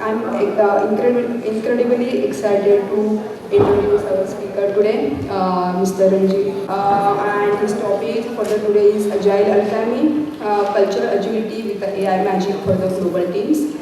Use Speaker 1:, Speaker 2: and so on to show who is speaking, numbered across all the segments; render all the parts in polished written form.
Speaker 1: I'm incredibly excited to introduce our speaker today, Mr. Ranjith. And his topic for the today is Agile Alchemy, Cultural Agility with the AI Magic for the Global Teams.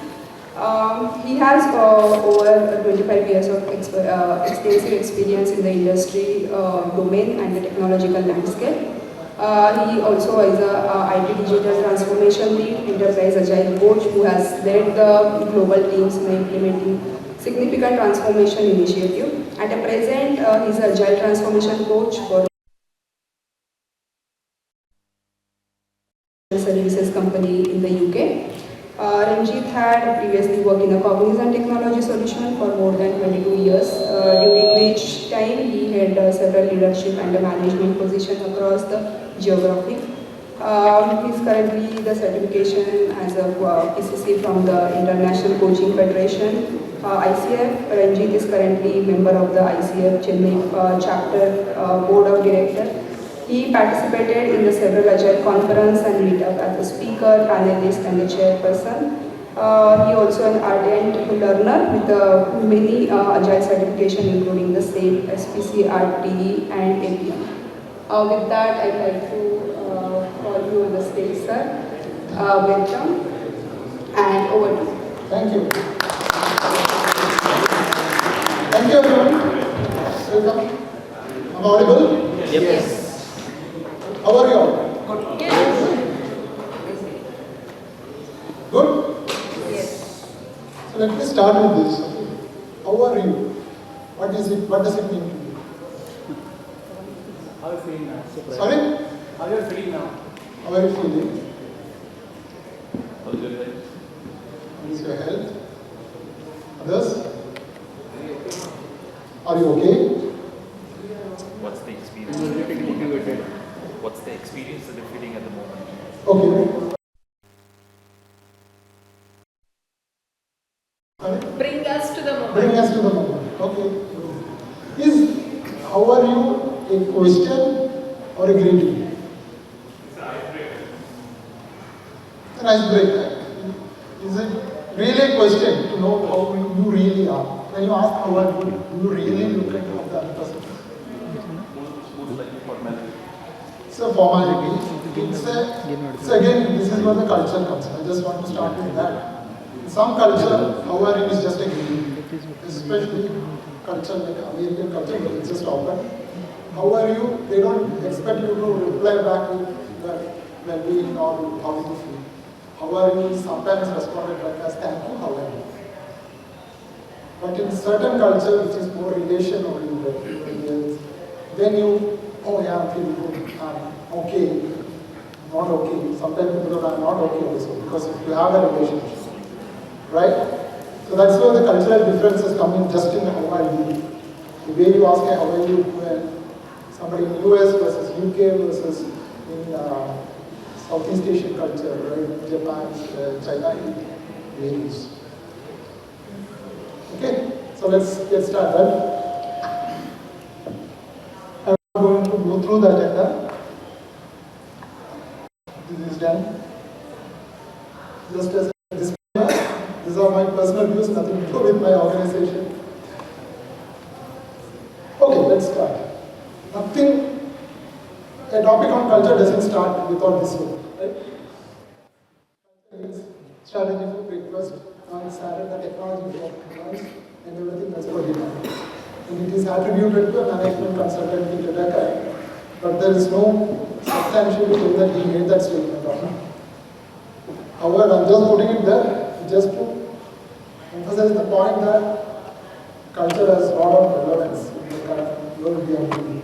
Speaker 1: He has over 25 years of extensive experience in the industry domain and the technological landscape. He also is a IT digital transformation lead, enterprise agile coach who has led the global teams in implementing significant transformation initiative. At the present, he is agile transformation coach for a services company in the UK. Ranjith had previously worked in a cognizant technology solution for more than 22 years, during which time he held several leadership and management positions across the geography. He is currently the certification as a PCC from the International Coaching Federation, ICF. Ranjith is currently member of the ICF Chennai chapter board of directors. He participated in the several Agile conference and meetup as a speaker, panelist, and a chairperson. He also an ardent learner with many Agile certification, including the SAFe, SPC, RTE, and APM. With that, I'd like to call you on the stage, sir. Welcome, and over to you.
Speaker 2: Thank you. Thank you, everyone. Welcome. Am I audible?
Speaker 3: Yep.
Speaker 1: Yes.
Speaker 2: How are you all?
Speaker 1: Yes.
Speaker 2: Good?
Speaker 1: Yes.
Speaker 2: So let me start with this. How are you? What is it? What does it mean to you?
Speaker 3: How are you feeling now?
Speaker 2: Sorry?
Speaker 3: How are you feeling now?
Speaker 2: How are you feeling?
Speaker 3: How is your health?
Speaker 2: How is your health? Others? Are you okay?
Speaker 4: What's the experience? What's the experience that you're feeling at the moment?
Speaker 2: Okay.
Speaker 1: Bring us to the moment.
Speaker 2: Bring us to the moment. Okay. Is how are you a question or a greeting? It's an icebreaker. Is it really a question to know how you really are? When you ask how are you, do you really look at how the other person is?
Speaker 4: Most likely formality.
Speaker 2: It's a formality. So again, this is where the culture comes. I just want to start with that. In some culture, how are you is just a greeting. Especially culture like American culture, but it's just open. How are you? They don't expect you to reply back with well-being or how you feel. How are you? Sometimes responded back as thank you, how are you? But in certain culture, which is more relation oriented, then you, oh yeah, I'm feeling good, I'm okay, not okay. Sometimes people are not okay also because you have a relationship, right? So that's where the cultural differences come in just in how are you. The way you ask how are you when somebody in US versus UK versus in Southeast Asian culture, right? Japan, China, it varies. Okay, so let's get started. I'm going to go through the agenda. This is done. Just as a disclaimer, these are my personal views, nothing to do with my organization. Okay, let's start. A topic on culture doesn't start without this one, right? Strategy for breakfast, on Saturday, the technology for lunch, and everything else for dinner. And it is attributed to a management consultant in Rebecca, but there is no substantial proof that he made that statement. However, I'm just putting it there just to emphasize the point that culture has a lot of relevance in the current world we are living.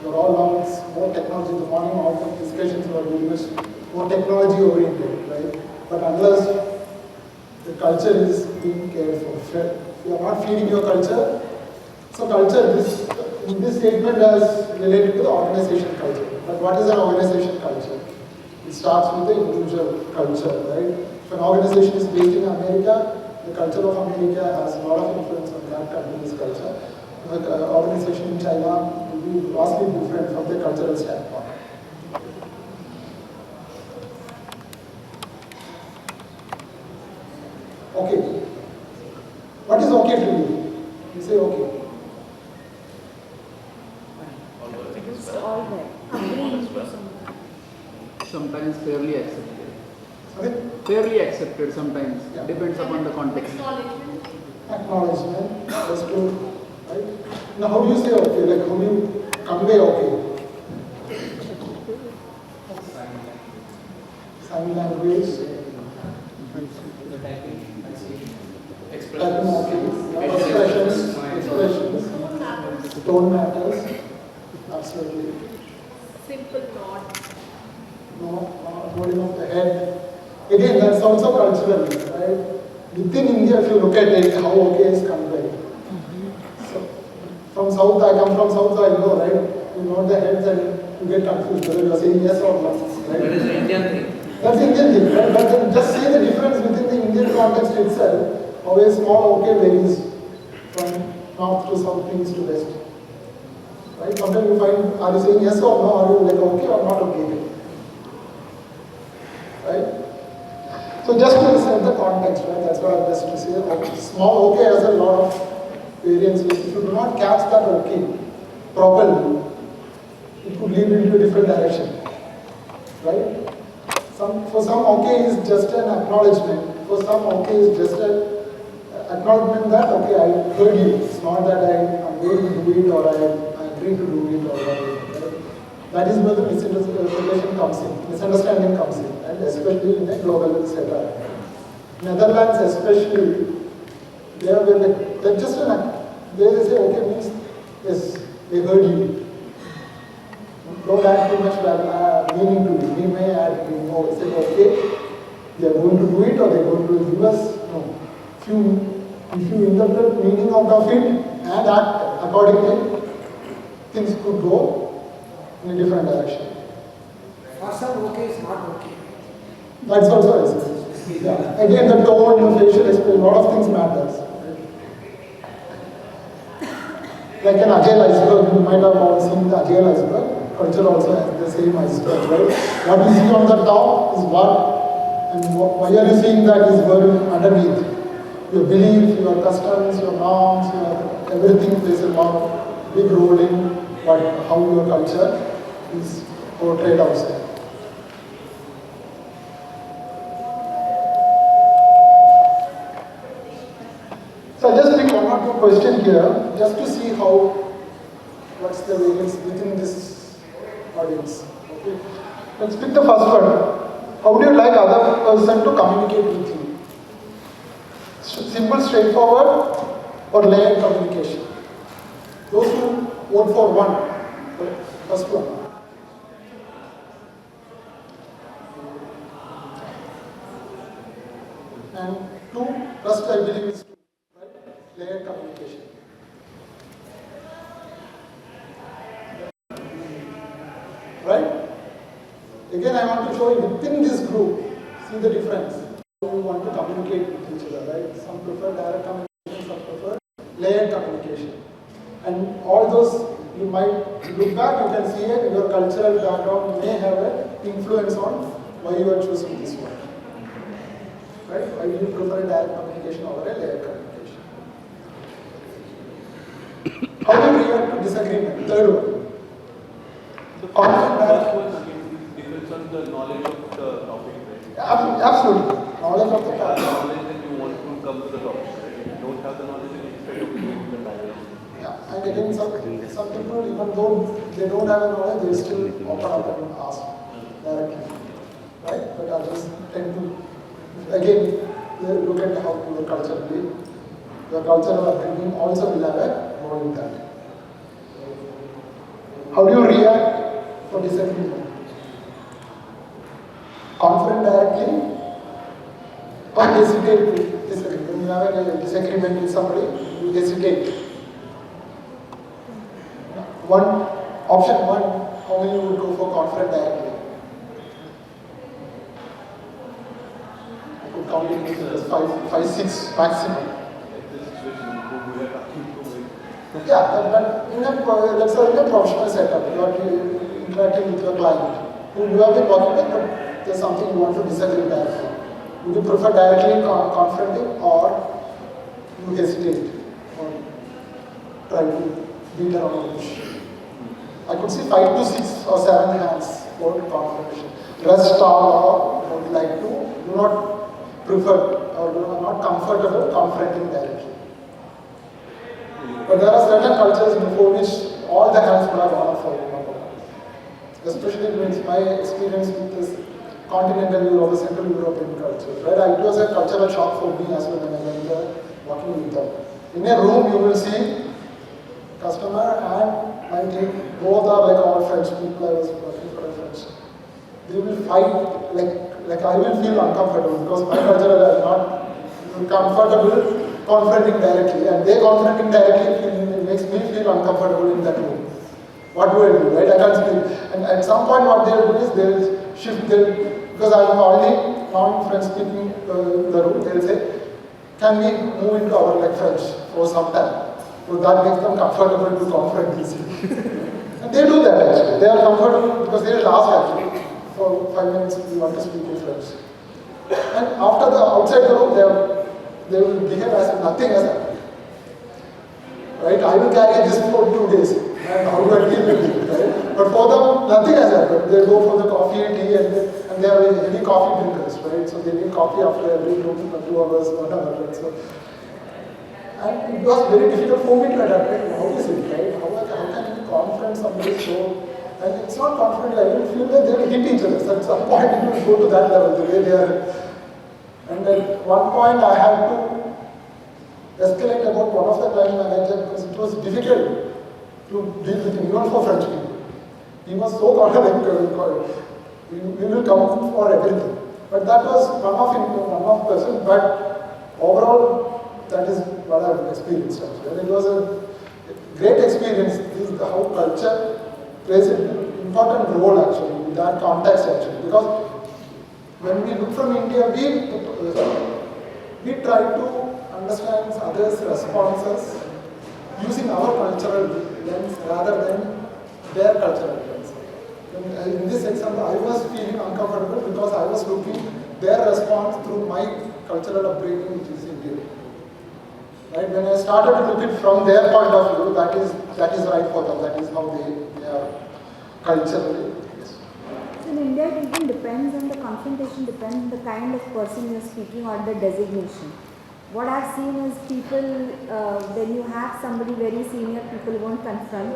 Speaker 2: You're all now, it's more technology. In the morning, all the discussions were very much more technology oriented, right? But unless the culture is being cared for, if you are not feeding your culture, so culture, in this statement is related to the organization culture. But what is an organization culture? It starts with the individual culture, right? If an organization is based in America, the culture of America has a lot of influence on that country's culture. The organization in China will be vastly different from the cultural standpoint. Okay, is okay to you? You say okay.
Speaker 4: Although I think it's
Speaker 5: It's
Speaker 4: well.
Speaker 5: all right.
Speaker 4: All is well.
Speaker 6: Sometimes fairly accepted.
Speaker 2: Okay?
Speaker 6: Fairly accepted sometimes.
Speaker 2: Yeah.
Speaker 6: Depends upon the context.
Speaker 2: Acknowledgement, that's good, right? Now how do you say okay? Like how do you convey okay? Sign language, typing okay, expressions, tone matters, absolutely.
Speaker 5: Simple thought.
Speaker 2: No, holding of the head. Again, that's also cultural, right? Within India, if you look at it, how okay is conveyed. So, from South, I come from South, so I know, right? You know the heads and you get confused whether you are saying yes or no, right?
Speaker 3: That is an Indian thing.
Speaker 2: That's the Indian thing, right? But then just see the difference within the Indian context itself. How a small okay varies from north to south, east to west. Right? Sometimes you find, are you saying yes or no? Are you like okay or not okay? Right? So just to set the context, right? That's what I'm just to say. Small okay has a lot of variance. If you do not catch that okay properly, it could lead into a different direction. Right? For some okay is just an acknowledgement. For some okay is just an acknowledgement that okay, I heard you. It's not that I'm going to do it or I agree to do it or whatever. Right? That is where the misinterpretation comes in, misunderstanding comes in, and especially in a global setup. Netherlands especially, they're just they say okay means yes, they heard you. Don't add too much meaning to it. We may add meaning. Oh, say okay, they are going to do it or they are going to give us. No. If you interpret meaning out of it and act accordingly, things could go in a different direction.
Speaker 7: For some, okay is not okay.
Speaker 2: That's also exists. Yeah. Again, the tone, the facial expression, a lot of things matters. Like an Agile iceberg, you might have all seen the Agile iceberg. Culture also has the same iceberg, right? What you see on the top is what, and why are you seeing that is buried underneath. Your belief, your customs, your norms, everything plays a big role in how your culture is portrayed outside. So I just pick one or two questions here, just to see what's the variance within this audience. Okay. Let's pick the first one. How do you like other person to communicate with you? Simple, straightforward, or layered communication? Those who vote for one, first one. And two, trust I believe is two, right? Layered communication. Right? Again, I want to show you within this group, see the difference. You want to communicate with each other, right? Some prefer direct communication, some prefer layered communication. And all those, you might look back, you can see it, your cultural background may have an influence on why you are choosing this one. Right? Why do you prefer direct communication over a layered communication? How do you react to disagreement? Third one.
Speaker 3: The first one again depends on the knowledge of the topic, right?
Speaker 2: Absolutely. Knowledge of the
Speaker 3: If you have
Speaker 2: topic.
Speaker 3: the knowledge, then you want to come to the topic. Right? If you don't have the knowledge, then you try to do the dialogue.
Speaker 2: Yeah, and again, some people, even though they don't have a knowledge, they still open up and ask directly. Right? But others tend to, again, they look at how your culture be. Your cultural upbringing also will have a role in that. How do you react for disagreement? Confront directly or hesitate to disagree? When you have a disagreement with somebody, you hesitate. Option one, how many would go for confront directly? I could count it as 5, 6 maximum.
Speaker 3: Like this situation, who we are talking to,
Speaker 2: Yeah, but in a professional setup, you are interacting with your client, who you have been working with, but there's something you want to disagree directly. Would you prefer directly confronting or you hesitate or try to beat around the bush. I could see 5 to 6 or 7 hands for confrontation. Rest all would like to, do not prefer or are not comfortable confronting directly. But there are certain cultures before which all the hands would have gone up for you. Especially with my experience with this continental Europe, the Central European culture. Right? It was a cultural shock for me as well when I went there working with them. In a room you will see customer and my team, both are like all French people. I was working for a French. They will fight, like I will feel uncomfortable because my culture is not comfortable confronting directly, and they confronting directly makes me feel uncomfortable in that room. What do I do, right? I can't speak. And at some point what they'll do is they'll shift because I'm only non-French speaking in the room, they'll say, can we move into our like French for some time? So that makes them comfortable to confront easily. And they do that actually. They are comfortable because they will ask actually, for 5 minutes we want to speak in French. And after the outside the room, they will behave as if nothing has happened. Right? I will carry this for 2 days. And how do I deal with it, right? But for them, nothing has happened. They go for the coffee and tea and they are heavy coffee drinkers, right? So they need coffee after every 2 hours, 1 hour, right? So, and it was very difficult for me to adapt. Right? How is it, right? How can you confront somebody so... And it's not confront, I will feel that they will hit each other. So at some point it will go to that level, the way they are. And at one point I had to escalate about one of the client manager because it was difficult to deal with him, even for French people. He was so confident, we will come for everything. But that was one-off person, but overall, that is what I've experienced actually. And it was a great experience. This is how culture plays an important role actually, in that context actually. Because when we look from India, we try to understand others' responses using our cultural lens rather than their cultural lens. In this example, I was feeling uncomfortable because I was looking their response through my cultural upbringing, which is Indian. Right? When I started to look it from their point of view, that is right for them. That is how they are culturally. Yes.
Speaker 8: So in India, it even depends on the confrontation, depends on the kind of person you're speaking or the designation. What I've seen is people, when you have somebody very senior, people won't confront.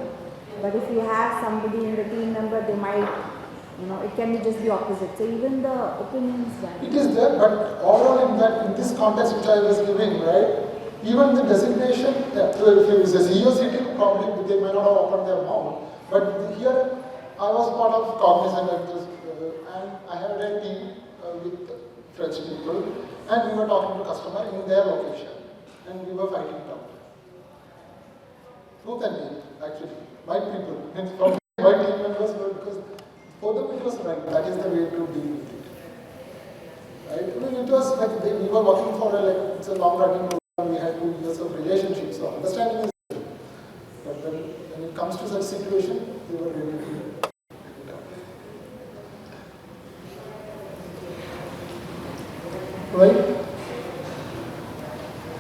Speaker 8: But if you have somebody in the team member, they might, it can be just the opposite. So even the opinions vary.
Speaker 2: It is there, but overall in this context which I was giving, right, even the designation, if it is a CEO sitting, probably they may not have opened their mouth. But here, I was part of Cognizant and I had a team with French people, and we were talking to customer in their location, and we were fighting it out. Truth and dare, actually, my people, and from my team members were, because for them it was right, that is the way to deal with it. Right? I mean, it was like, we were working for it's a long running program, we had 2 years of relationship, so understanding is there. But when it comes to such situation, they were ready to do it. Right?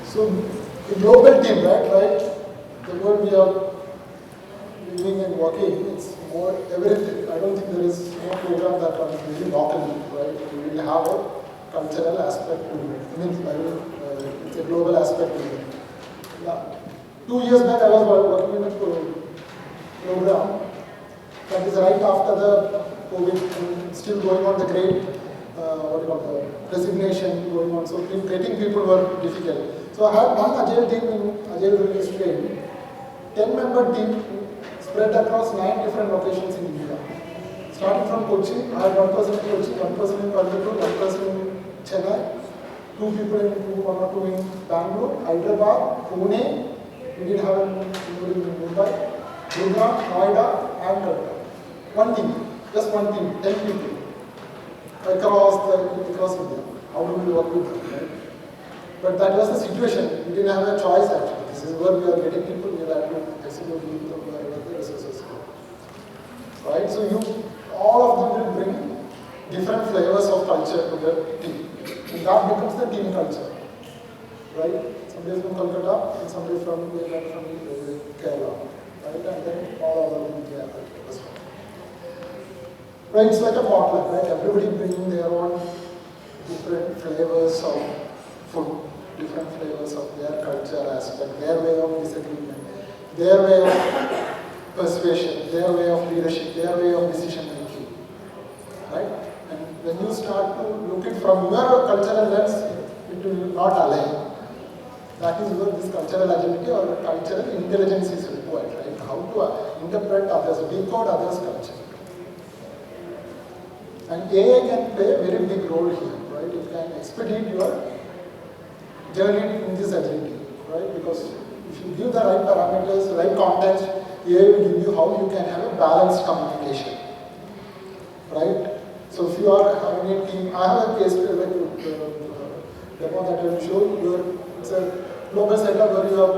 Speaker 2: So, the global team, right? The world we are living and working, it's more everything. I don't think there is no program that runs really locally, right? We will have a cultural aspect to it. It's a global aspect to it. Yeah. 2 years back, I was working in a program that is right after the COVID, and still going on the great resignation going on, so getting people were difficult. So I had one Agile team in Agile release training, 10-member team spread across 9 different locations in India. Starting from Kochi, I had 1 person in Kochi, 1 person in Coimbatore, 1 person in Chennai, 2 people in 1 or 2 in Bangalore, Hyderabad, Pune, we did have somebody in Mumbai, Gurgaon, Noida, and Kolkata. 1 team, just 1 team, 10 people. Across India. How do we work with them, right? But that was the situation. We didn't have a choice actually. This is where we are getting people, we have to execute the resources. Right? So all of them will bring different flavors of culture to the team. And that becomes the team culture. Right? Somebody is from Kolkata and somebody is from Kerala, right? And then all over India. Right, it's like a potluck, right? Everybody bringing their own different flavors of food, different flavors of their culture aspect, their way of disagreement, their way of persuasion, their way of leadership, their way of decision making, right? And when you start to look it from your cultural lens, it will not align. That is where this cultural agility or cultural intelligence is required, right? How to interpret others, decode others' culture. And AI can play a very big role here, right? It can expedite your journey in this agility, right? Because if you give the right parameters, right context, AI will give you how you can have a balanced communication, right? So if you are having a team, I have a case like demo that I will show you. It's a global setup where you have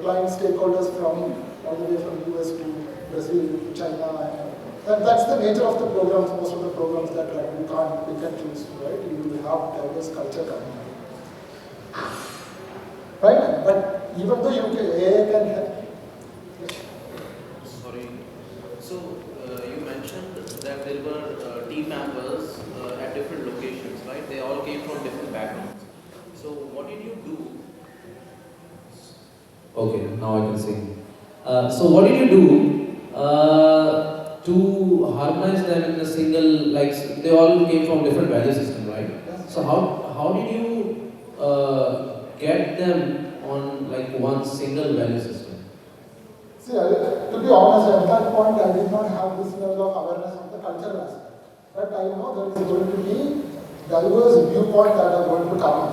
Speaker 2: client stakeholders from all the way from US to Brazil to China. And that's the nature of the programs, most of the programs that you can't pick and choose, right? You will have diverse culture coming in. Right? But even though AI can help.
Speaker 9: Sorry. So you mentioned that there were team members at different locations, right? They all came from different backgrounds. So what did you do?
Speaker 10: Okay, now I can see. So what did you do to harmonize them in a single, like they all came from different value system, right? So how did you get them on like one single value system?
Speaker 2: See, to be honest, at that point I did not have this level of awareness of the cultural aspect. But I know there is going to be diverse viewpoints that are going to come in.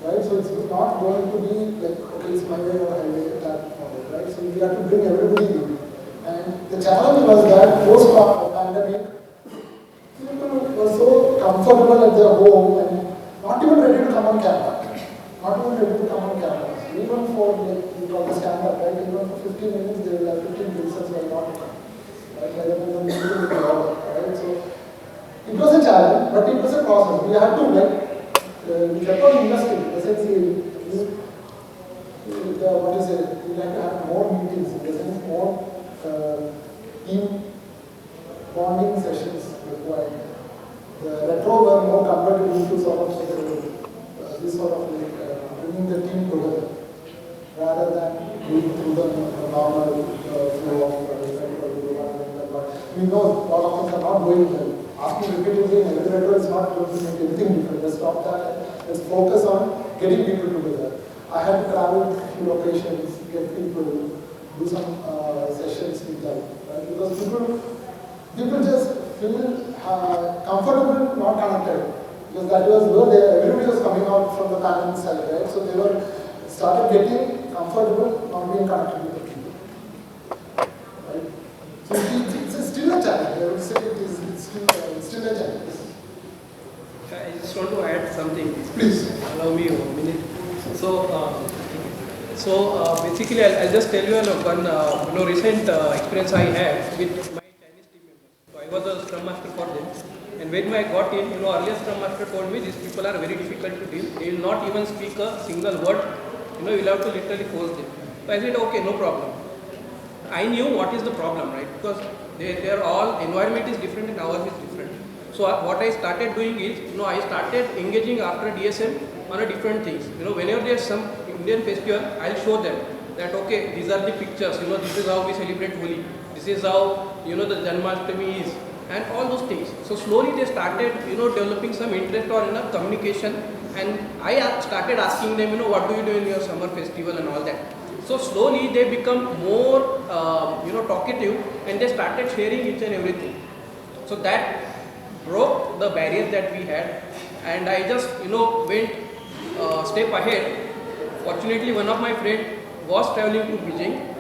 Speaker 2: Right? So it's not going to be like, okay, it's my way or highway, that model, right? So we have to bring everybody in. And the challenge was that post-pandemic, people were so comfortable at their home and not even ready to come on campus. Not even ready to come on campus. Even for, like, we call the stand-up, right? Even for 15 minutes, they will have 15 reasons why not to come. Right? Right? So it was a challenge, but it was a process. We had to, we kept on investing. Essentially, what is it? We had to have more meetings, in the sense more team bonding sessions required. The retro were more converted into sort of this sort of bringing the team together rather than going through the normal flow of we know a lot of things are not going well. Asking repeatedly in every retro is not going to make anything different. Let's stop that. Let's focus on getting people together. I had to travel to a few locations, get people, do some sessions with them, right? Because people just feel comfortable, not connected. Because that was where everybody was coming out from the pandemic side, right? So they were started getting comfortable, not being connected with the people, right? So it's still a challenge. I would say it's still a challenge.
Speaker 11: I just want to add something.
Speaker 2: Please
Speaker 11: allow me a minute. So basically, I'll just tell you one recent experience I had with my Chinese team members. So I was a Scrum Master for them, and when I got in, earlier Scrum Master told me these people are very difficult to deal. They will not even speak a single word. You'll have to literally force them. So I said, okay, no problem. I knew what is the problem, right? Because their all environment is different and ours is different. So what I started doing is, I started engaging after DSM on a different things. Whenever there's some Indian festival, I'll show them that, okay, these are the pictures, this is how we celebrate Holi, this is how, the Janmashtami is, and all those things. So slowly they started, developing some interest or communication, and I started asking them, what do you do in your summer festival and all that. So slowly they become more, talkative, and they started sharing each and everything. So that broke the barriers that we had, and I just, went step ahead. Fortunately, one of my friends was traveling to Beijing,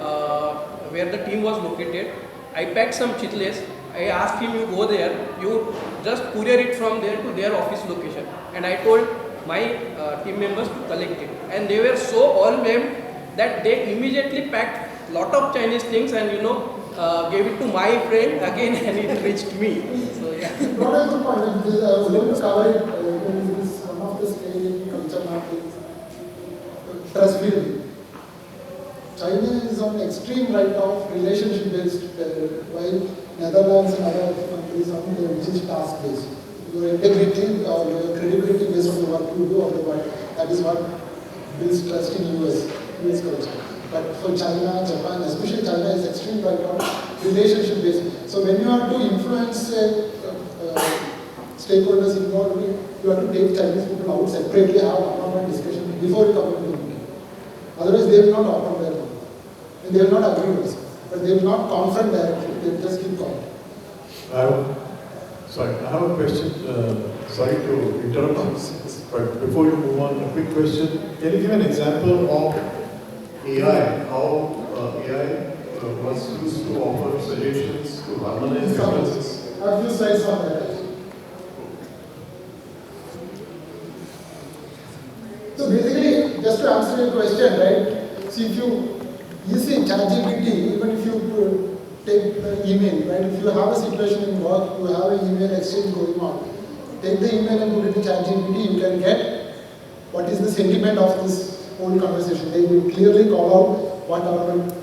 Speaker 11: where the team was located. I packed some chitles. I asked him, you go there, you just courier it from there to their office location. And I told my team members to collect it. And they were so overwhelmed that they immediately packed lot of Chinese things and gave it to my friend again, and it reached me. So yeah.
Speaker 2: What is the point? I was going to cover it in this one of the stage culture mapping. trust building. China is on extreme right of relationship based, while Netherlands and other countries are on which is task based. Your integrity or your credibility based on the work you do or the work, that is what builds trust in US culture. But for China, Japan, especially China is extreme right of relationship based. So when you have to influence stakeholders involved, you have to take Chinese people out separately, have one-on-one discussion before you come into the meeting. Otherwise, they will not open their mouth. And they will not agree also. But they will not confront directly, they will just keep quiet.
Speaker 12: I have a question. Sorry to interrupt, but before you move on, a quick question. Can you give an example of AI, how AI was used to offer suggestions to harmonize differences?
Speaker 2: I have few slides on that. So basically, just to answer your question, right? See, if you see ChatGPT, even if you take the email, right? If you have a situation in work, you have an email exchange going on, take the email and put it in ChatGPT, you can get what is the sentiment of this whole conversation. They will clearly call out what are the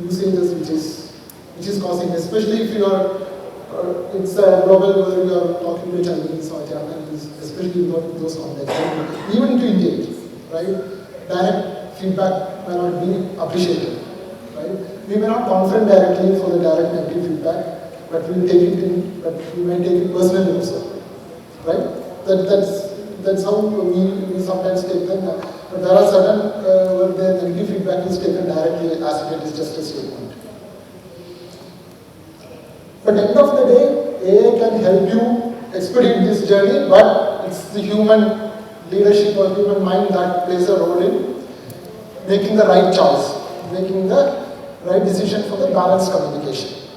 Speaker 2: usages which is causing, especially if you are, it's a global where you are talking to Chinese or Japanese, especially in those contexts, right? Even to India, right? Direct feedback may not be appreciated, right? We may not confront directly for the direct negative feedback, but we will take it in, but we may take it personally also, right? That's how we sometimes take them. But there are certain where the negative feedback is taken directly as if it is just a statement. But at the end of the day, AI can help you expedite this journey, but it's the human leadership or human mind that plays a role in making the right choice, making the right decision for the balanced communication.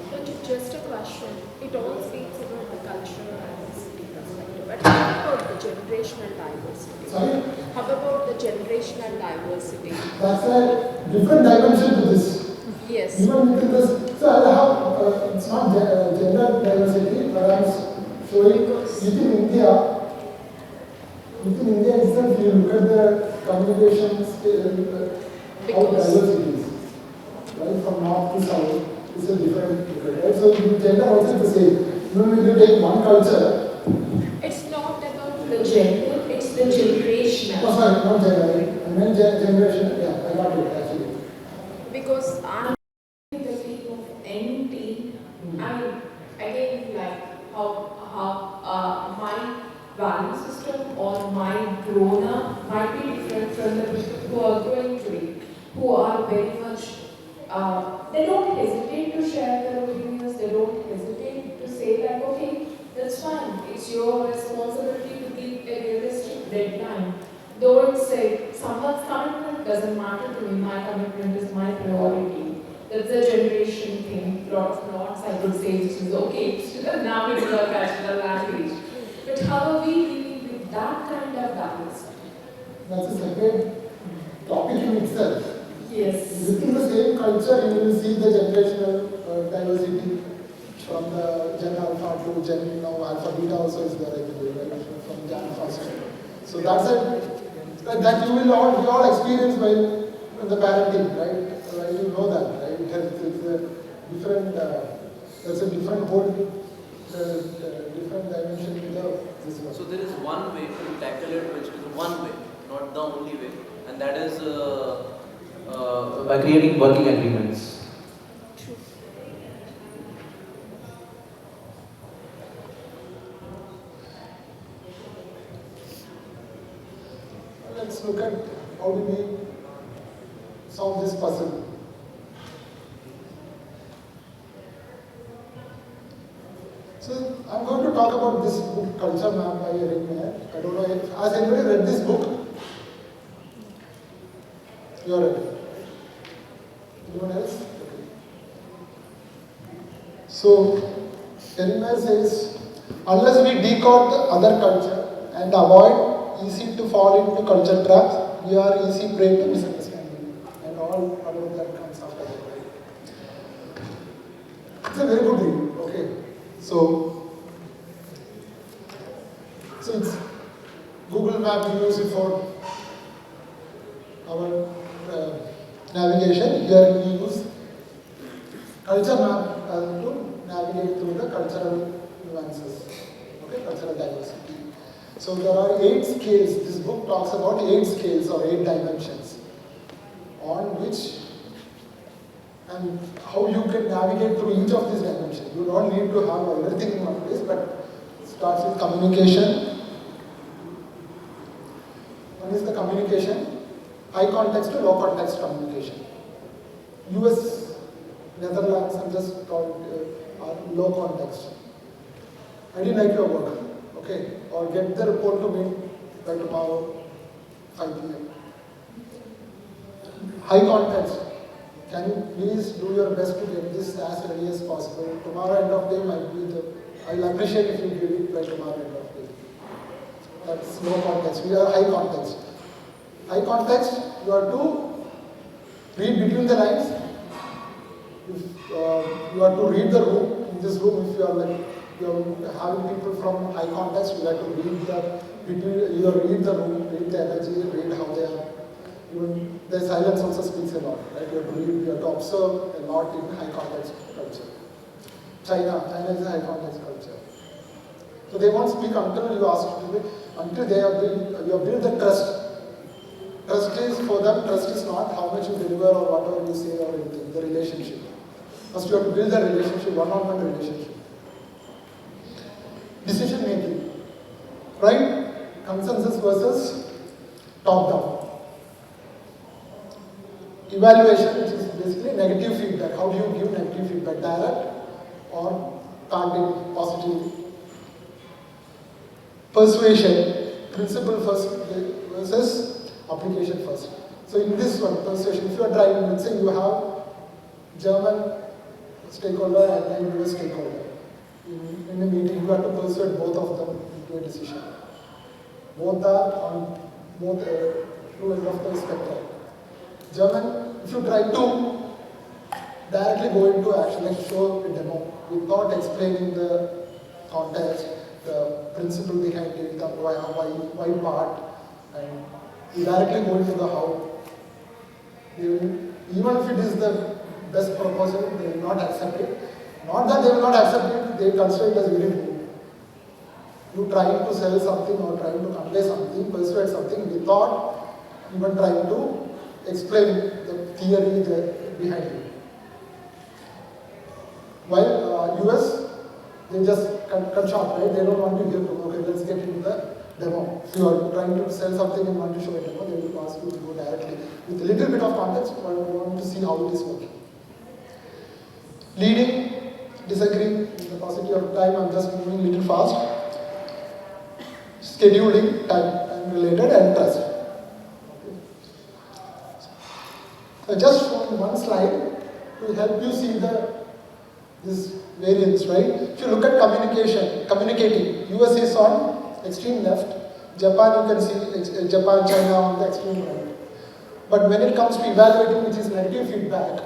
Speaker 5: But just a question. It all speaks about the cultural diversity perspective. But how about the generational diversity?
Speaker 2: Sorry?
Speaker 5: How about the generational diversity?
Speaker 2: That's a different dimension to this.
Speaker 5: Yes.
Speaker 2: Even within this, so I have, it's not gender diversity, but I'm showing within India itself, you look at the communication how diverse it is. Right, from north to south, it's a different, right? So gender also is the same. Even when you take one culture,
Speaker 5: It's not about the gender, it's the generational.
Speaker 2: oh sorry, not gender, I meant generation, yeah, I got it actually.
Speaker 5: Because I'm the team of NT, and again, like how my value system or my grown up might be different from the people who are growing today, who are very much. They don't hesitate to share their opinions, they don't hesitate to say that, okay, that's fine, it's your responsibility to keep a realistic deadline. Though it's say, someone's commitment doesn't matter to me, my commitment is my priority. That's a generation thing, lot of knots I would say, which is okay, still now it's a cultural language. But how are we dealing with that kind of balance?
Speaker 2: That's a separate topic in itself.
Speaker 5: Yes.
Speaker 2: Within the same culture, you will see the generational diversity from the Gen Alpha to Gen Alpha Beta also is there, I believe, right? From Gen Alpha. So that's that you will all experience while the parenting, right? Right? You know that, right? It's a different, there's a different whole, different dimension in this one.
Speaker 9: So there is one way to tackle it, which is one way, not the only way, and that is
Speaker 10: by creating working agreements.
Speaker 2: Let's look at how do we solve this puzzle. So I'm going to talk about this book, Culture Map by Eric Mayer. I don't know if, has anybody read this book? You are ready. Anyone else? Okay. So Eric Mayer says, unless we decode the other culture and avoid easy to fall into culture traps, we are easy prey to misunderstanding. And all of that comes after that. It's a very good read. Okay. So it's Google Map, we use it for our navigation. Here we use culture map to navigate through the cultural nuances, okay, cultural diversity. So there are 8 scales. This book talks about 8 scales or 8 dimensions on which and how you can navigate through each of these dimensions. You don't need to have everything in one place, but it starts with communication. One is the communication, high context to low context communication. US, Netherlands, and just called are low context. I didn't like your work, okay? Or get the report to me by tomorrow, 5 p.m. High context. Can you please do your best to get this as early as possible? Tomorrow end of day might be the, I'll appreciate if you give it by tomorrow end of day. That's low context. We are high context. High context, you have to read between the lines. If you have to read the room, in this room, if you are like, you are having people from high context, you have to read you have to read the room, read the energy, read how they are. Even the silence also speaks a lot, right? You have to read, you have to observe a lot in high context culture. China is a high context culture. So they won't speak until you ask to be, until they have you have built the trust. Trust is for them, trust is not how much you deliver or whatever you say or anything, the relationship. First you have to build the relationship, one-on-one relationship. Decision making, right? Consensus versus top-down. Evaluation, which is basically negative feedback. How do you give negative feedback? Direct or targeted, positive? Persuasion, principle first versus application first. So in this one, persuasion, if you are driving, let's say you have German stakeholder and then US stakeholder. In a meeting, you have to persuade both of them into a decision. Both are on both two ends of the spectrum. German, if you try to directly go into action, like show a demo, without explaining the context, the principle behind it, the why part, and you directly go into the how. Even if it is the best proposal, they will not accept it. Not that they will not accept it, they consider it as very good. You trying to sell something or trying to convey something, persuade something without even trying to explain the theory behind it. While US, they just cut short, right? They don't want to hear, okay, let's get into the demo. If you are trying to sell something and want to show a demo, they will ask you to go directly. With a little bit of context, but we want to see how it is working. Leading, disagreeing, in the paucity of time, I'm just moving a little fast. Scheduling, time related, and trust. I just shown one slide to help you see this variance, right? If you look at communicating, US is on extreme left, Japan you can see Japan, China on the extreme right. But when it comes to evaluating, which is negative feedback,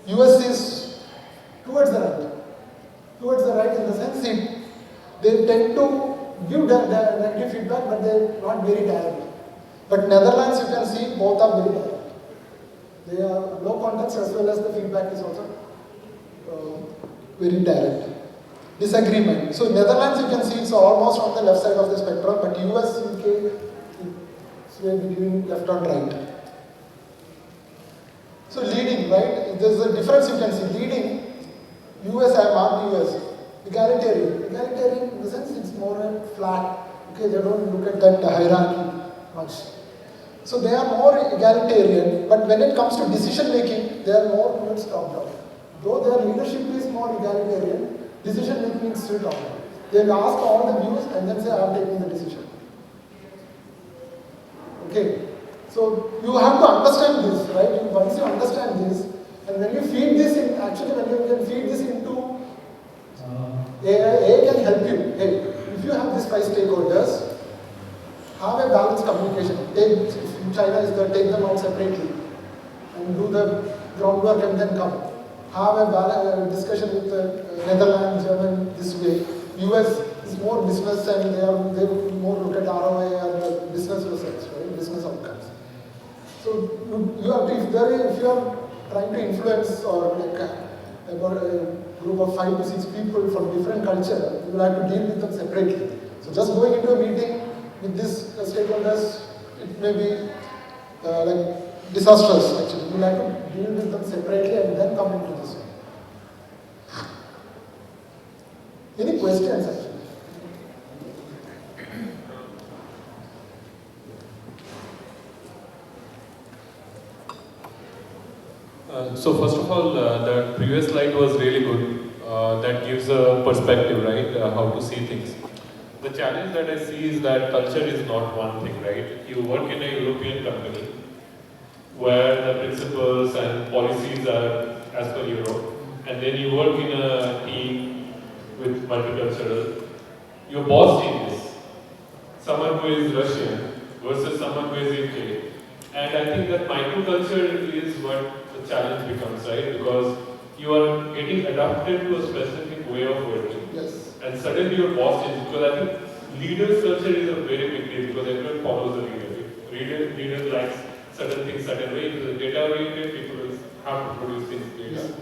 Speaker 2: US is towards the right. Towards the right in the sense they tend to give the negative feedback, but they're not very direct. But Netherlands, you can see both are very direct. They are low context as well as the feedback is also very direct. Disagreement. So Netherlands, you can see it's almost on the left side of the spectrum, but US, UK, it's between left and right. So leading, right? There's a difference you can see. Leading, US, I marked US. Egalitarian. Egalitarian in the sense it's more flat. Okay, they don't look at that hierarchy much. So they are more egalitarian, but when it comes to decision making, they are more towards top-down. Though their leadership is more egalitarian, decision making is still top-down. They will ask all the views and then say, I am taking the decision. Okay, so you have to understand this, right? Once you understand this, and when you feed this in, actually when you can feed this into AI can help you. Hey, if you have these 5 stakeholders, have a balanced communication. If China is there, take them out separately and do the groundwork and then come. Have a discussion with Netherlands, German this way. US is more business and they more look at ROI and business results, right? Business outcomes. So you have to, if you are trying to influence or like about a group of 5 to 6 people from different culture, you will have to deal with them separately. So just going into a meeting with these stakeholders, it may be like disastrous actually. You will have to deal with them separately and then come into this one. Any questions actually?
Speaker 13: So first of all, the previous slide was really good. That gives a perspective, right? How to see things. The challenge that I see is that culture is not one thing, right? You work in a European company where the principles and policies are as per Europe, and then you work in a team with multicultural. Your boss changes. Someone who is Russian versus someone who is UK. And I think that microculture is what the challenge becomes, right? Because you are getting adapted to a specific way of working.
Speaker 2: Yes.
Speaker 13: And suddenly your boss changes. Because I think leaders' culture is a very big deal because everyone follows the leader. Leader likes certain things certain way. Because data oriented, people will have to produce things data.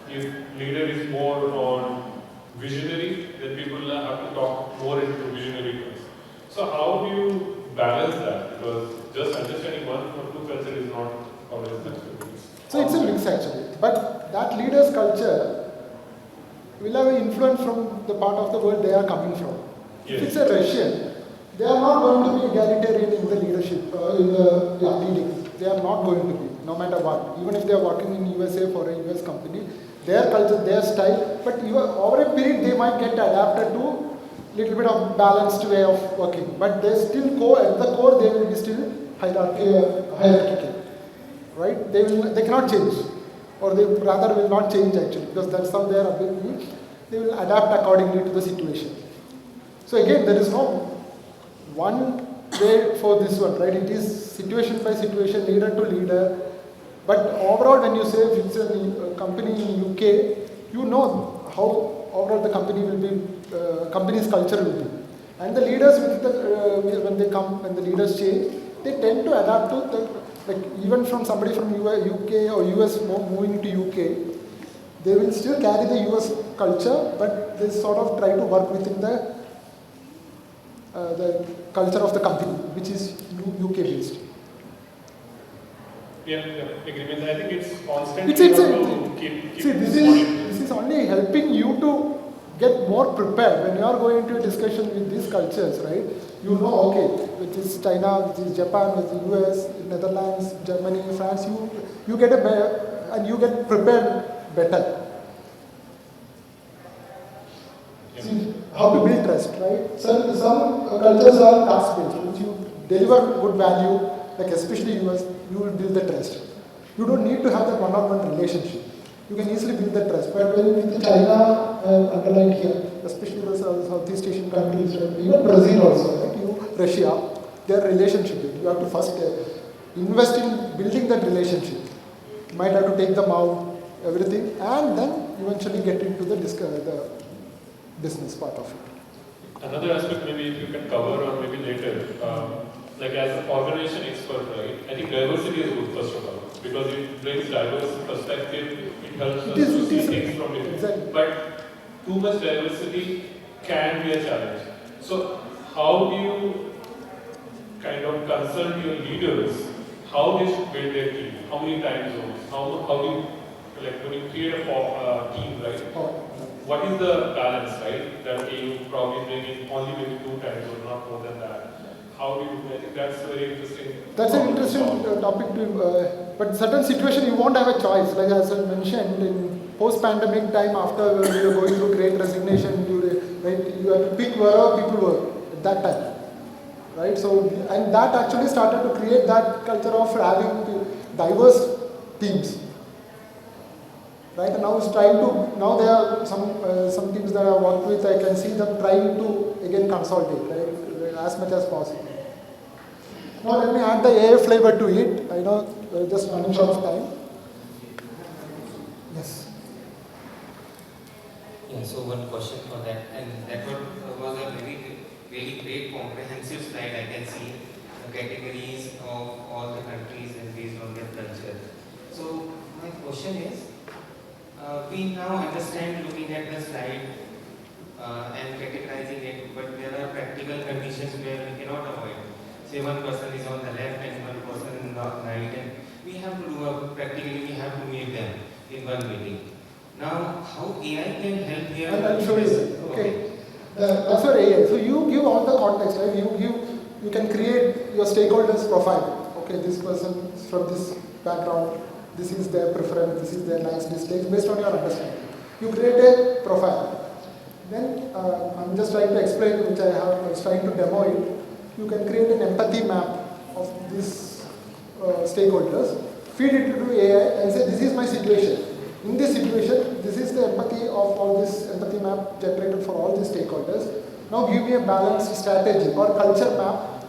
Speaker 13: If leader is more on visionary, then people have to talk more into visionary terms. So how do you balance that? Because just understanding one or two culture is not always necessary.
Speaker 2: So it's a mix actually. But that leader's culture will have an influence from the part of the world they are coming from. If it's a Russian, they are not going to be egalitarian in the leadership, in the leading. They are not going to be, no matter what. Even if they are working in USA for a US company, their culture, their style, but over a period they might get adapted to little bit of balanced way of working. But they still at the core they will be still hierarchical. Right? They cannot change. Or they rather will not change actually, because that's how they are ability. They will adapt accordingly to the situation. So again, there is no one way for this one, right? It is situation by situation, leader to leader. But overall, when you say if it's a company in UK, you know how overall the company will be, company's culture will be. And the leaders, when the leaders change, they tend to adapt to the, like even from somebody from UK or US moving to UK, they will still carry the US culture, but they sort of try to work within the culture of the company, which is UK based.
Speaker 13: Yeah, agreement. I think it's constant.
Speaker 2: See, this is only helping you to get more prepared when you are going into a discussion with these cultures, right? You know, okay, which is China, which is Japan, which is US, Netherlands, Germany, France. You get and you get prepared better. See, how to build trust, right? So some cultures are task-based, which you deliver good value, like especially US, you will build the trust. You don't need to have that one-on-one relationship. You can easily build the trust. But when with China underlined here, especially the Southeast Asian countries, right? Even Brazil also, right? Russia, their relationship. You have to first invest in building that relationship. You might have to take them out, everything, and then eventually get into the business part of it.
Speaker 13: Another aspect maybe if you can cover or maybe later, like as an organization expert, right? I think diversity is good first of all because it brings diverse perspective. It helps us to see things from different.
Speaker 2: Exactly.
Speaker 13: But too much diversity can be a challenge. So how do you kind of consult your leaders how they should build their team? How many time zones? How do you, like when you create a team, right? What is the balance, right? That you probably bring in only maybe 2 times or not more than that. How do you? I think that's very interesting.
Speaker 2: That's an interesting topic to. But certain situation you won't have a choice. Like as I mentioned, in post-pandemic time, after we were going through great resignation, you have to pick wherever people were at that time, right? So and that actually started to create that culture of having diverse teams. Right, and now it's trying to, now there are some teams that I worked with, I can see them trying to again consolidate, right, as much as possible. Now let me add the AI flavor to it. I know just running short of time. Yes.
Speaker 14: Yeah, so one question for that, and that was a very really great comprehensive slide I can see. categories of all the countries and based on their culture. So my question is, we now understand looking at the slide and categorizing it, but there are practical conditions where we cannot avoid. Say one person is on the left and one person in the right, and we have to do practically we have to meet them in one meeting. Now, how AI can help here?
Speaker 2: I'll show you. Okay. That's for AI. So you give all the context, right? You can create your stakeholders profile. Okay, this person is from this background. This is their preference. This is their likes, dislikes, based on your understanding. You create a profile. Then I'm just trying to explain, which I was trying to demo it. You can create an empathy map of these stakeholders, feed it to AI, and say, this is my situation. In this situation, this is the empathy of all this empathy map generated for all these stakeholders. Now give me a balanced strategy or culture map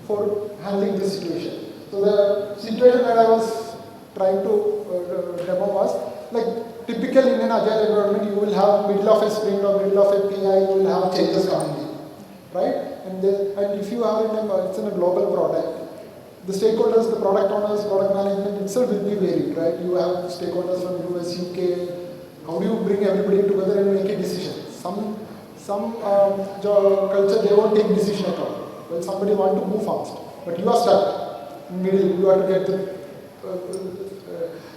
Speaker 2: for handling this situation. So the situation that I was trying to demo was, like typical in an agile environment, you will have middle of a sprint or middle of a PI, you will have changes coming in, right? And if you are it's in a global product, the stakeholders, the product owners, product management itself will be varied, right? You have stakeholders from US, UK. How do you bring everybody together and make a decision? Some culture, they won't take decision at all. Well, somebody want to move fast, but you are stuck in middle. You have to get the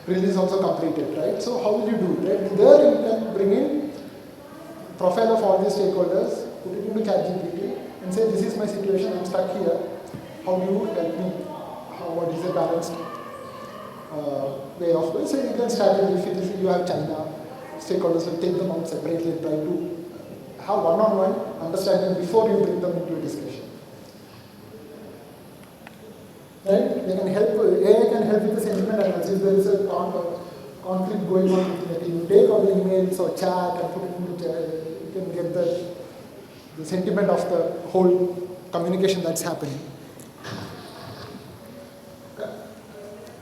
Speaker 2: release also completed, right? So how will you do it, right? There you can bring in profile of all these stakeholders, put it into ChatGPT, and say, this is my situation. I'm stuck here. How do you help me? What is a balanced way of doing? So you can strategy. If you have China, stakeholders will take them out separately and try to have one-on-one understanding before you bring them into a discussion. Right? They can help. AI can help with the sentiment analysis. If there is a conflict going on within a team, you take all the emails or chat and put it into chat. You can get the sentiment of the whole communication that's happening.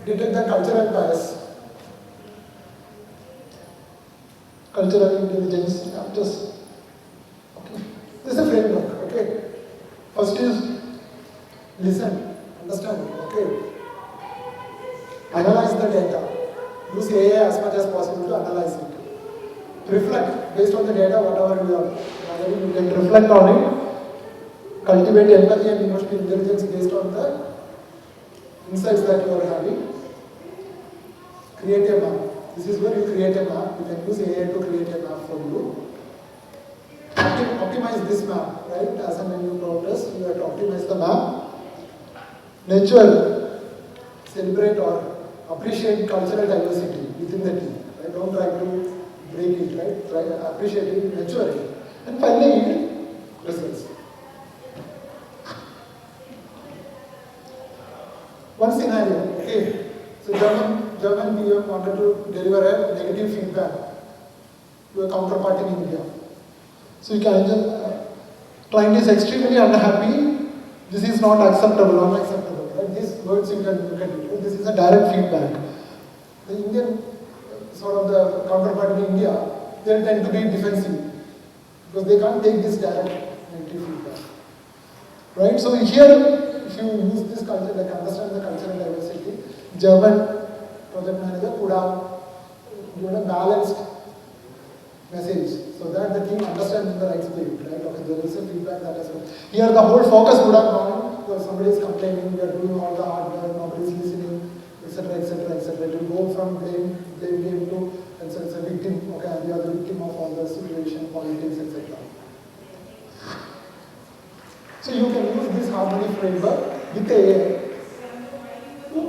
Speaker 2: Detect the cultural bias, cultural intelligence. Okay. This is a framework. Okay. First is listen, understand. Okay. Analyze the data. Use AI as much as possible to analyze it. Reflect based on the data, whatever you are. You can reflect on it. Cultivate empathy and emotional intelligence based on the insights that you are having. Create a map. This is where you create a map. You can use AI to create a map for you. Optimize this map, right? As and when you progress, you have to optimize the map. Nurture, celebrate or appreciate cultural diversity within the team. Right? Don't try to break it, right? Try to appreciate it, nurture it. And finally, results. One scenario, okay. So German PM wanted to deliver a negative feedback to a counterpart in India. So you can just, client is extremely unhappy, this is not acceptable, unacceptable. Right? These words you can look at it. This is a direct feedback. The Indian, sort of the counterpart in India, they tend to be defensive because they can't take this direct negative feedback. Right? So here, if you use this culture, like understand the cultural diversity, German project manager could have given a balanced message so that the team understands the right spirit, right? Okay, there is a feedback that has come. Here the whole focus would have gone because somebody is complaining, we are doing all the hard work, nobody is listening, etc., etc., etc. It will go from blame game to it's a victim, okay, we are the victim of all the situation, politics, etc. So you can use this harmony framework with AI to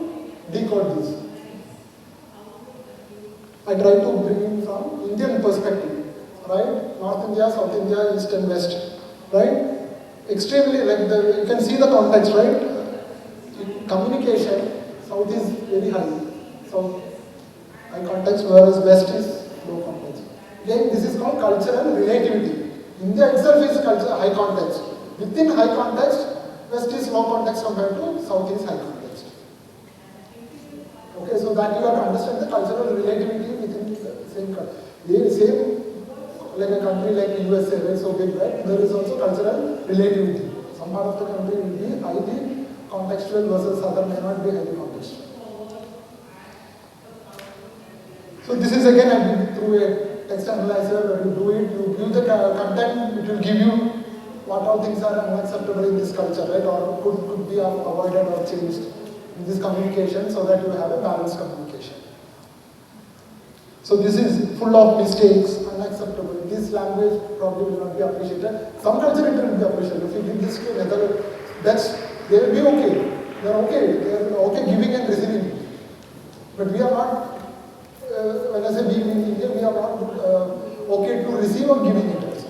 Speaker 2: decode this. I try to bring in from Indian perspective, right? North India, South India, East and West, right? Extremely, like you can see the context, right? In communication, South is very high, so high context, whereas West is low context. Again, this is called cultural relativity. India itself is high context. Within high context, West is low context compared to South is high context. Okay, so that you have to understand the cultural relativity within the same country. Same like a country like USA, right? So big, right? There is also cultural relativity. Some part of the country will be highly contextual versus other may not be highly contextual. So this is again I did through a text analyzer where you do it, you give the content, it will give you what all things are unacceptable in this culture, right? Or could be avoided or changed in this communication so that you have a balanced communication. So this is full of mistakes, unacceptable. This language probably will not be appreciated. Some culture it will be appreciated. If you give this to another, they will be okay. They are okay giving and receiving. But we are not, when I say being in India, we are not okay to receive or giving it also.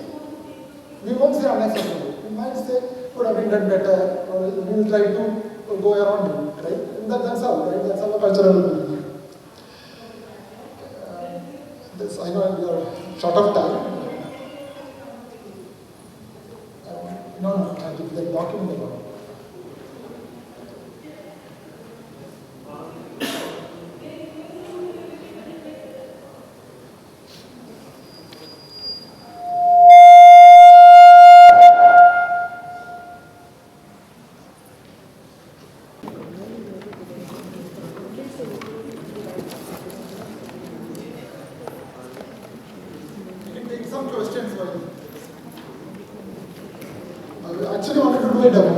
Speaker 2: We won't say unacceptable. We might say, could have been done better, or we will try to go around it, right? And that's how, right? That's our cultural belief. I know we are short of time. No, the document about it. Some questions for you. I actually wanted to do a demo.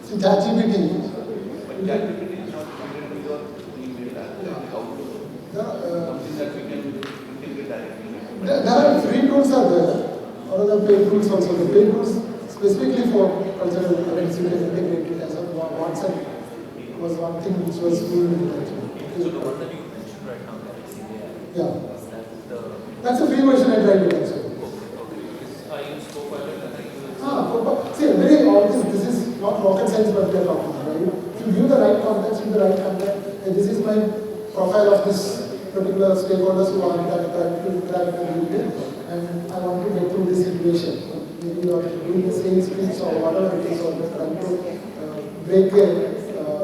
Speaker 2: See, ChatGPT. There are free tools are there, or the paid tools also. The paid tools specifically for cultural events you can integrate it as a WhatsApp was one thing which was free.
Speaker 4: So the one that you mentioned right now, that is
Speaker 2: yeah. That's a free version I tried to answer.
Speaker 4: I use Copilot and I use...
Speaker 2: See, very obvious, this is not rocket science but we are talking about, right? If you give the right context, give the right content, this is my profile of this particular stakeholders who are trying to interact with me, and I want to get through this situation. Maybe you are doing the sales pitch or whatever it is, or trying to break a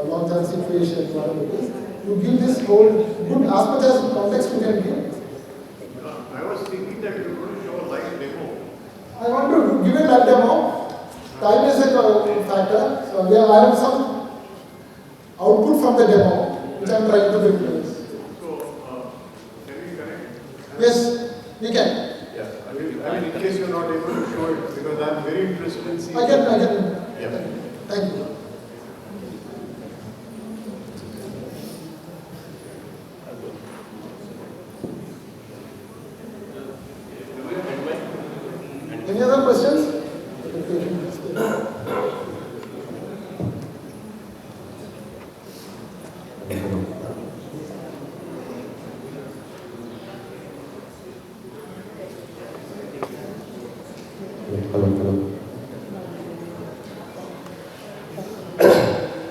Speaker 2: long-term situation, whatever it is. You give this whole good as much as context you can give.
Speaker 12: I was thinking that you were going to show a live demo.
Speaker 2: I want to give a live demo. Time is a factor. So I have some output from the demo which I am trying to bring to this.
Speaker 12: So, can we connect?
Speaker 2: Yes, we can.
Speaker 12: Yeah, I mean, in case you're not able to show it, because I'm very interested in seeing.
Speaker 2: I can.
Speaker 12: Yeah.
Speaker 2: Thank you. Any other questions?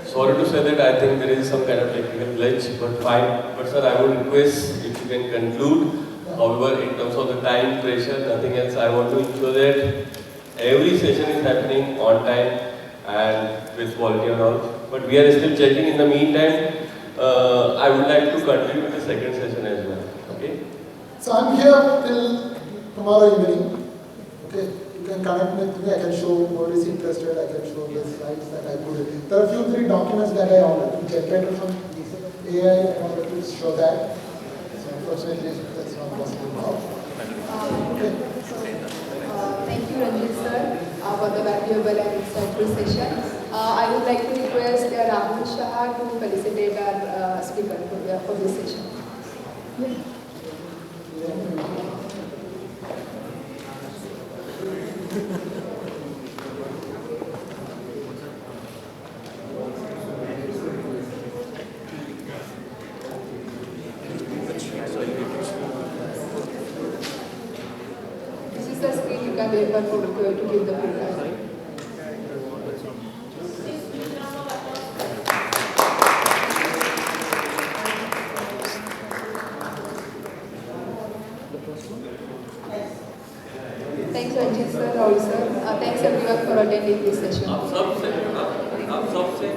Speaker 15: Sorry to say that I think there is some kind of technical glitch, but fine. But sir, I would request if you can conclude. However, in terms of the time pressure, nothing else, I want to ensure that every session is happening on time and with quality and all. But we are still checking. In the meantime, I would like to continue with the second session as well. Okay?
Speaker 2: So I'm here till tomorrow evening. Okay, you can connect with me. I can show what is interested. I can show the slides that I put in. There are a few 3 documents that I already generated from AI. I wanted to show that. So unfortunately, that's not possible now. Okay.
Speaker 1: Thank you, Ranjith sir, for the valuable and insightful session. I would like to request Rahul Shah to felicitate our speaker for this session. This is the screen you can refer to give the feedback. Thanks Ranjith sir, Rahul sir. Thanks everyone for attending this session.
Speaker 15: आप सबसे